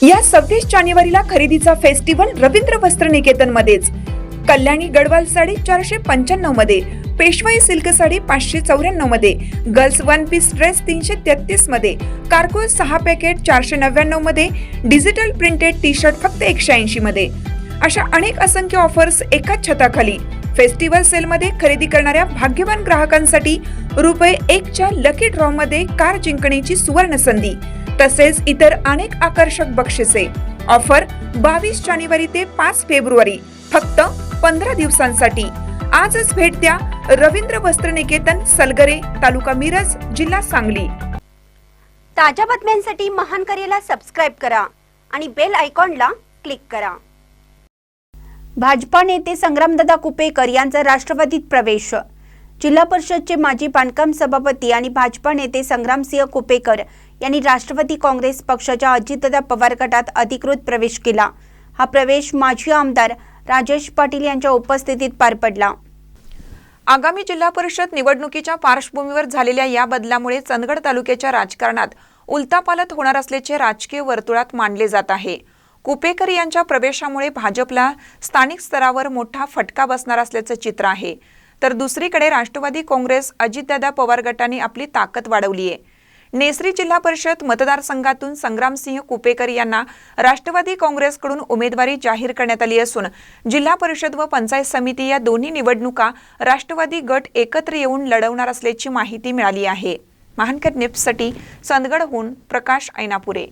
या 26 जानेवारीला खरेदीचा फेस्टिवल रवींद्र वस्त्र निकेतन मध्येच। कल्याणी गडवाल साडी 495 मध्ये, पेशवाई सिल्क साडी 594 मध्ये, गर्ल्स वन पीस ड्रेस 333 मध्ये, कार्गो 6 पॅकेट 499 मध्ये, डिजिटल प्रिंटेड टी शर्ट फक्त 180 मध्ये। अशा अनेक असंख्य ऑफर्स एकाच छताखाली। फेस्टिवल सेल मध्ये खरेदी करणाऱ्या भाग्यवान ग्राहकांसाठी ₹1 च्या लकी ड्रॉ मध्ये कार जिंकण्याची सुवर्ण संधी, तसेच इतर अनेक आकर्षक बक्षिसे। ऑफर 22 जानेवारी ते 5 फेब्रुवारी, फक्त 15 दिवसांसाठी। आजच भेट द्या रवींद्र वस्त्र निकेतन, सलगरे, तालुका मिरज, जिल्हा सांगली। ताज्या बातम्यांसाठी महान करेला सबस्क्राइब करा आणि बेल आयकॉनला क्लिक करा। भाजपा नेते संग्रामदादा कुपेकर यांचा राष्ट्रवादीत प्रवेश। जिल्हा परिषदचे माजी बांधकाम सभापती आणि भाजपा नेते संग्रामसिंह कुपेकर यांनी राष्ट्रवादी काँग्रेस पक्षाच्या अजितदादा पवार गटात अधिकृत प्रवेश केला। हा प्रवेश माजी आमदार राजेश पाटील यांच्या उपस्थितीत पार पडला। आगामी जिल्हा परिषद निवडणुकीच्या पार्श्वभूमीवर झालेल्या या बदलामुळे चंदगड तालुक्याच्या राजकारणात उलथापालथ होणार असल्याचे राजकीय वर्तुळात मानले जात आहे। कुपेकर यांच्या प्रवेशामुळे भाजपला स्थानिक स्तरावर मोठा फटका बसणार असल्याचे चित्र आहे, तर दुसरीकडे राष्ट्रवादी काँग्रेस अजितदादा पवार गटाने आपली ताकद वाढवली आहे। नेसरी जिल्हा परिषद मतदारसंघातून संग्रामसिंह कुपेकर यांना राष्ट्रवादी काँग्रेसकडून उमेदवारी जाहीर करण्यात आली असून जिल्हा परिषद व पंचायत समिती या दोन्ही निवडणुका राष्ट्रवादी गट एकत्र येऊन लढवणार असल्याची माहिती मिळाली आहे। महानकर न्यूजसाठी चंदगडहून प्रकाश ऐनापुरे।